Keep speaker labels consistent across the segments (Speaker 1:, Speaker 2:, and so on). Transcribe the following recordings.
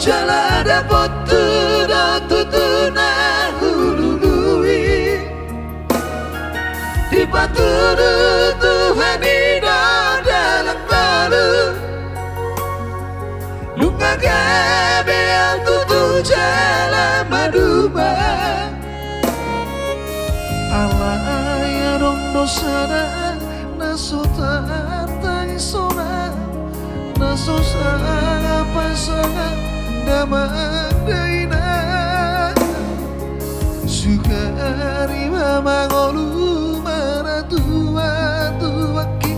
Speaker 1: jalada potu do tutuna hulului di paturu Tuhan ida dalam balu lunga gabe al tutu jalan maduma Allah ya dong dosana nasota tangi sona nasosa pasangan damang daina sukari mamangolu maratua tuaki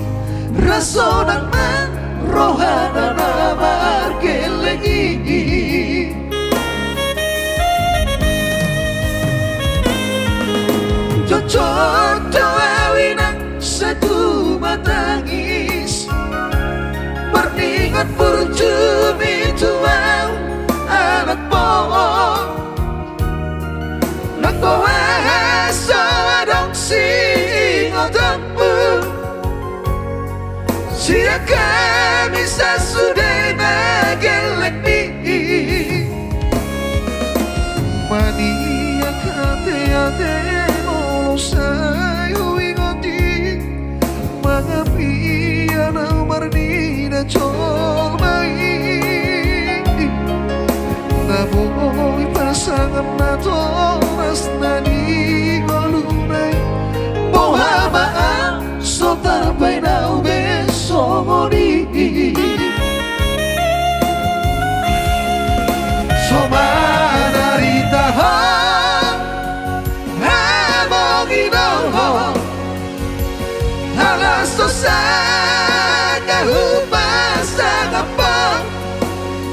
Speaker 1: rasonan man rohana namar kelegi cocok dawawinang satu matangis beringat percumi tuang anak bohong nak bawa sawadong singotampu sia kami sasudah magelek mi mania kate-ate molosai uingoti mangapi anang marnina colmai naboy pasangan na toras na di golunay bohamaan so tarapay na ubeso mori so manarita ha hamong inoho halas to sa kahupasa kapang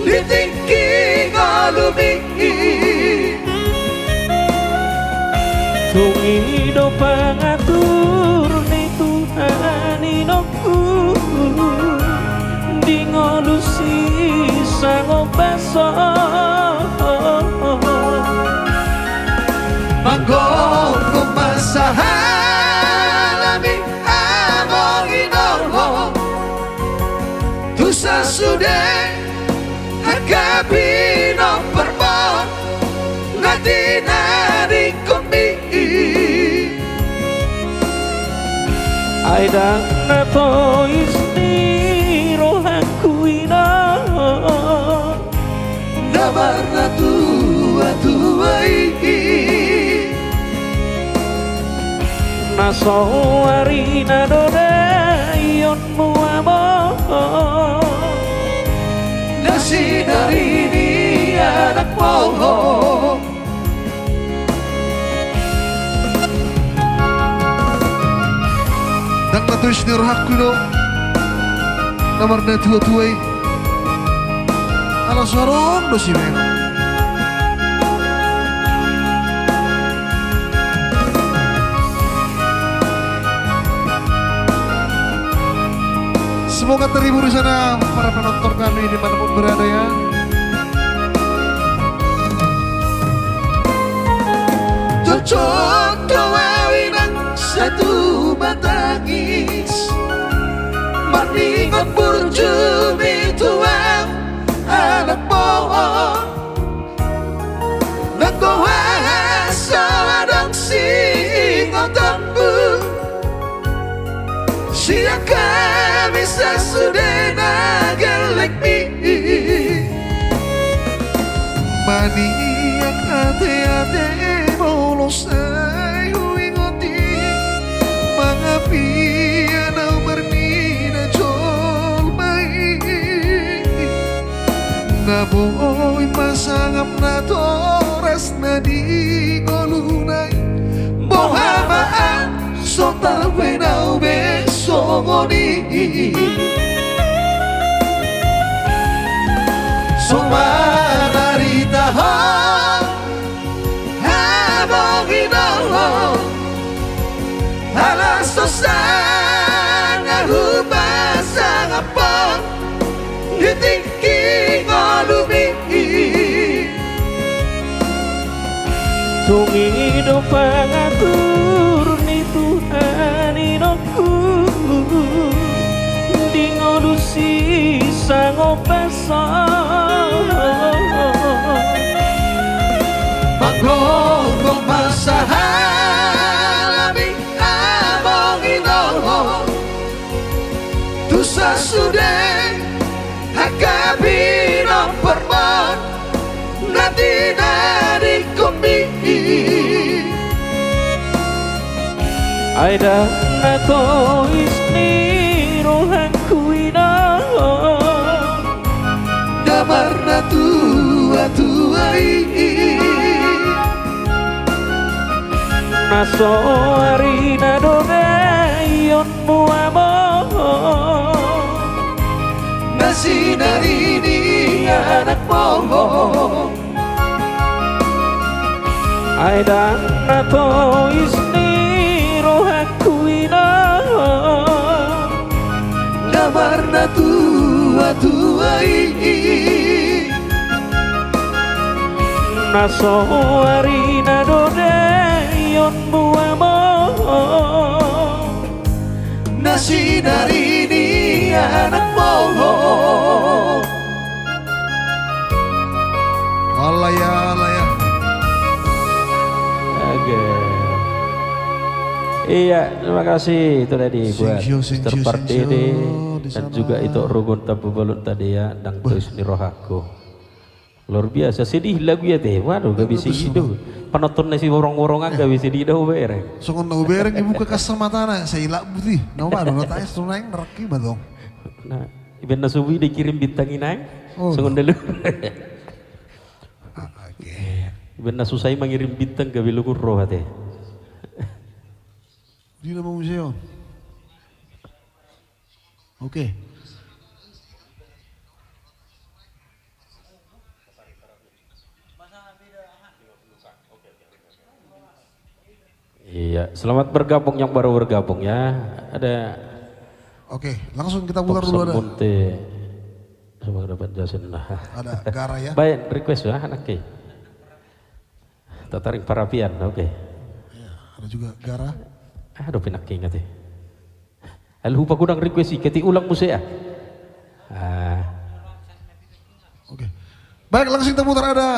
Speaker 1: litingking olumi
Speaker 2: tung hidup pangatur ni Tuhan inoku di ngolusi sango baso
Speaker 1: manggong kumasahalami among inoho tusa sudah hagapi no permon ngati nari kumi
Speaker 2: Aida na to istiro hakuina
Speaker 1: damar na tua-tuai
Speaker 2: na sawari na dodayon mo amo
Speaker 1: nasinari ni anak mo dak natulis ni rohak kuno nomor na tua-tuai ala sorong do si men semoga terhibur di sana para penonton kami dimanapun berada ya. Cocok kawawinang satu matangis maningot burjumi tuang anak bohong nagkawa sa wadang singotambu siya kami sasudah nagelek mi maniak ate-ate molosai huingoti mangapi anau bernina colmai naboy masangap na toras na di golunay bohamaan so tarapay na ubeso ngoni so manarita ho habang inoho halas to sana hubasa ngapang hitingking olumi
Speaker 2: tung hidup pangatur ni Tuhan inoku di ngolusi sango baso
Speaker 1: sudeng hakabi no permon nanti nari kombi
Speaker 2: Aida nato isni rohanku ina
Speaker 1: damar na tua tuai
Speaker 2: naso arina dode yon muamo
Speaker 1: nasi nari ni anak moho
Speaker 2: Aida nato isni rohanku ina
Speaker 1: damar na tua tuai
Speaker 2: naso arina dode yon muamo
Speaker 1: nasi nari ni anak moho Allah ya
Speaker 2: Iya, terima kasih itu tadi buat Mr.
Speaker 1: you,
Speaker 2: Pardede dan juga itu Rugun Tabu Balut tadi ya, Dang Tuis Nirohaku. Luar biasa sedih lagu ya teh, waduh gak bisa gitu. Penontonnya si worong-worongan gak bisa didahu bereng.
Speaker 1: Sokon tahu bereng ibu ke kasar mata na, saya ilak putih. Nama dong, notanya sunai neraki badong.
Speaker 2: Nah, Iben Nasubi dikirim bintang inang,
Speaker 1: Oh,
Speaker 2: sokon dulu.
Speaker 1: Oke.
Speaker 2: Iben Nasusai mengirim bintang ke Bilukur Roh teh.
Speaker 1: Di nama museum. Oke.
Speaker 2: Iya, selamat bergabung yang baru bergabung ya. Ada
Speaker 1: Oke, langsung kita putar dulu ada.
Speaker 2: Monte. Semoga dapat jasin lah.
Speaker 1: Ada Gara ya.
Speaker 2: Baik, request ya anaknya. Tataring parapian, oke.
Speaker 1: Ya, ada juga Gara.
Speaker 2: Aduh pinak ingat ya. Lupa kurang request sih, keti ulang musik ya.
Speaker 1: Oke. Baik, langsung kita putar ada